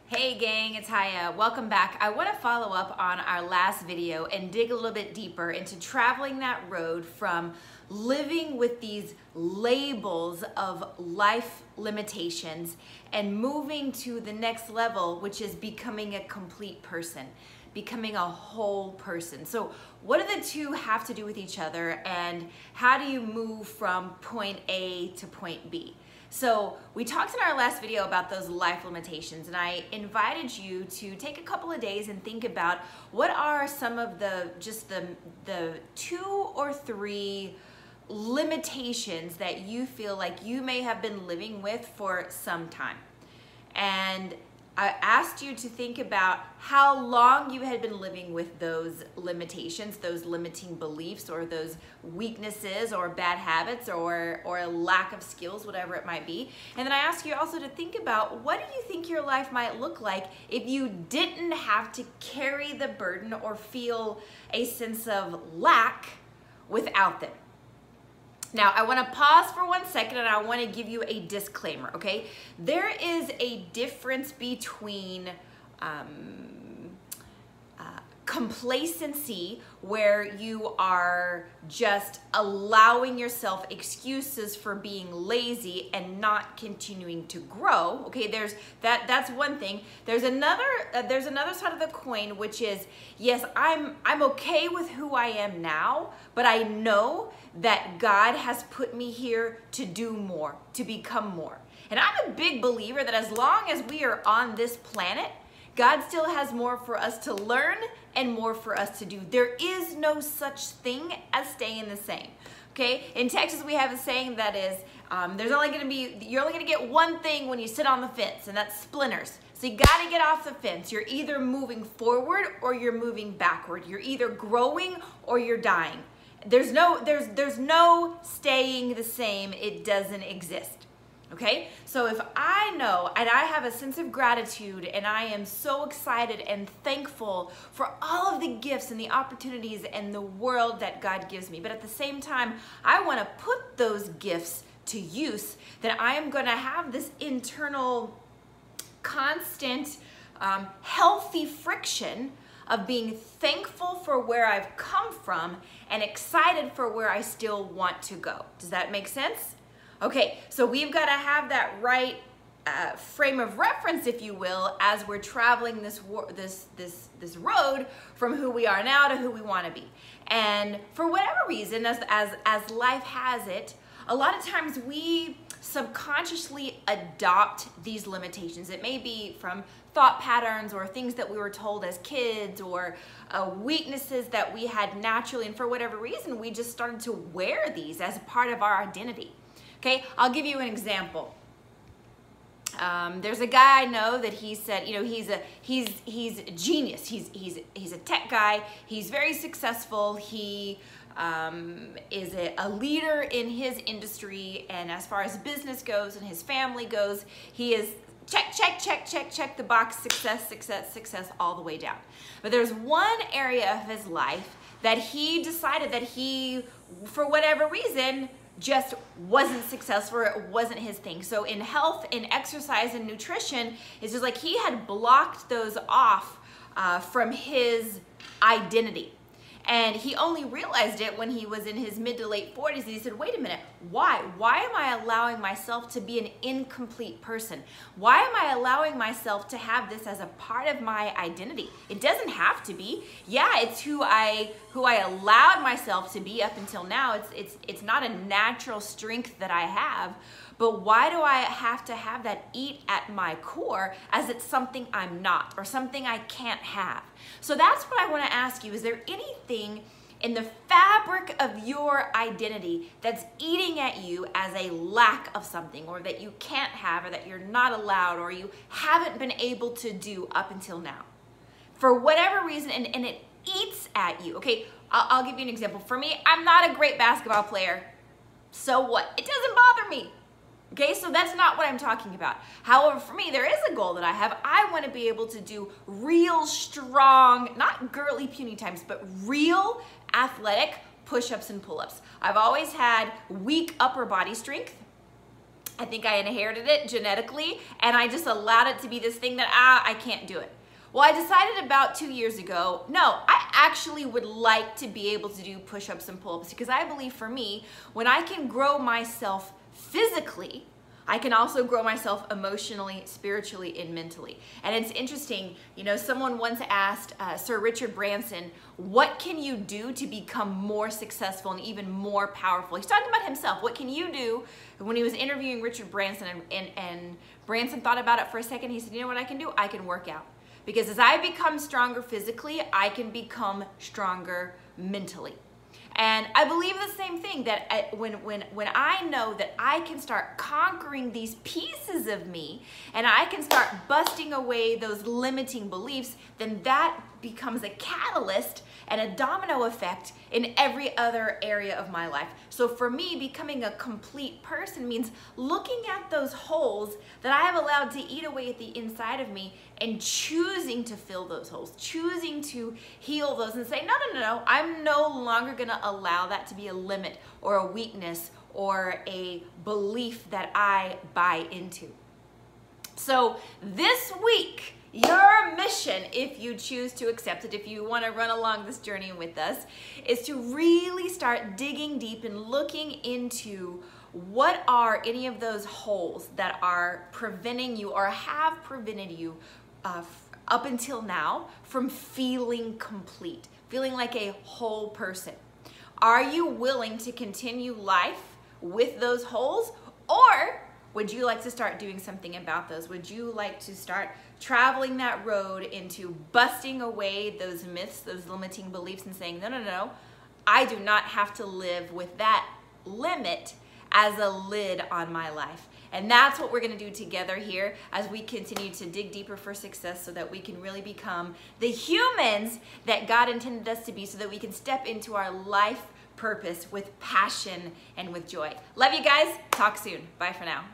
Hey gang, it's Haya. Welcome back. I want to follow up on our last video and dig a little bit deeper into traveling that road from living with these labels of life limitations and moving to the next level, which is becoming a complete person, becoming a whole person. So what do the two have to do with each other, and how do you move from point A to point B? So we talked in our last video about those life limitations, and I invited you to take a couple of days and think about what are some of the 2 or 3 limitations that you feel like you may have been living with for some time. And I asked you to think about how long you had been living with those limitations, those limiting beliefs, or those weaknesses, or bad habits, or a lack of skills, whatever it might be. And then I asked you also to think about, what do you think your life might look like if you didn't have to carry the burden or feel a sense of lack without them? Now, I want to pause for 1 second, and I want to give you a disclaimer, okay? There is a difference between complacency, where you are just allowing yourself excuses for being lazy and not continuing to grow. Okay, that's one thing. There's another side of the coin, which is, yes, I'm okay with who I am now, but I know that God has put me here to do more, to become more. And I'm a big believer that as long as we are on this planet, God still has more for us to learn and more for us to do. There is no such thing as staying the same. Okay, in Texas we have a saying that is, you're only gonna get one thing when you sit on the fence, and that's splinters. So you gotta get off the fence. You're either moving forward or you're moving backward. You're either growing or you're dying. There's no staying the same. It doesn't exist. Okay, so if I know, and I have a sense of gratitude, and I am so excited and thankful for all of the gifts and the opportunities and the world that God gives me, but at the same time, I want to put those gifts to use, that I am going to have this internal, constant, healthy friction of being thankful for where I've come from and excited for where I still want to go. Does that make sense? Okay, so we've got to have that right frame of reference, if you will, as we're traveling this road from who we are now to who we want to be. And for whatever reason, as life has it, a lot of times we subconsciously adopt these limitations. It may be from thought patterns or things that we were told as kids, or weaknesses that we had naturally, and for whatever reason, we just started to wear these as a part of our identity. Okay, I'll give you an example. There's a guy I know that he said, you know, he's a genius. He's a tech guy. He's very successful. He is a leader in his industry, and as far as business goes and his family goes, he is check the box, success all the way down. But there's one area of his life that he decided that he, for whatever reason, just wasn't successful, it wasn't his thing. So in health, in exercise, and nutrition, it's just like he had blocked those off from his identity. And he only realized it when he was in his mid to late 40s, and he said, wait a minute, why? Why am I allowing myself to be an incomplete person? Why am I allowing myself to have this as a part of my identity? It doesn't have to be. Yeah, it's who I allowed myself to be up until now. It's not a natural strength that I have. But why do I have to have that eat at my core, as it's something I'm not, or something I can't have? So that's what I want to ask you. Is there anything in the fabric of your identity that's eating at you as a lack of something, or that you can't have, or that you're not allowed, or you haven't been able to do up until now? For whatever reason, and it eats at you. Okay, I'll give you an example. For me, I'm not a great basketball player. So what? It doesn't bother me. Okay, so that's not what I'm talking about. However, for me, there is a goal that I have. I want to be able to do real strong, not girly puny times, but real athletic push-ups and pull-ups. I've always had weak upper body strength. I think I inherited it genetically, and I just allowed it to be this thing that, I can't do it. Well, I decided about 2 years ago, no, I actually would like to be able to do push-ups and pull-ups, because I believe for me, when I can grow myself physically, I can also grow myself emotionally, spiritually, and mentally. And it's interesting, you know, someone once asked Sir Richard Branson, what can you do to become more successful and even more powerful? He's talking about himself. What can you do? When he was interviewing Richard Branson, and Branson thought about it for a second, he said, you know what I can do? I can work out. Because as I become stronger physically, I can become stronger mentally. And I believe the same thing, that when I know that I can start conquering these pieces of me, and I can start busting away those limiting beliefs, then that becomes a catalyst and a domino effect in every other area of my life. So for me, becoming a complete person means looking at those holes that I have allowed to eat away at the inside of me and choosing to fill those holes, choosing to heal those and say, no, I'm no longer gonna allow that to be a limit or a weakness or a belief that I buy into. So this week, your mission, if you choose to accept it, if you want to run along this journey with us, is to really start digging deep and looking into what are any of those holes that are preventing you or have prevented you up until now from feeling complete, feeling like a whole person. Are you willing to continue life with those holes, or would you like to start doing something about those? Would you like to start traveling that road into busting away those myths, those limiting beliefs, and saying, no, I do not have to live with that limit as a lid on my life? And that's what we're gonna do together here as we continue to dig deeper for success, so that we can really become the humans that God intended us to be, so that we can step into our life purpose with passion and with joy. Love you guys. Talk soon. Bye for now.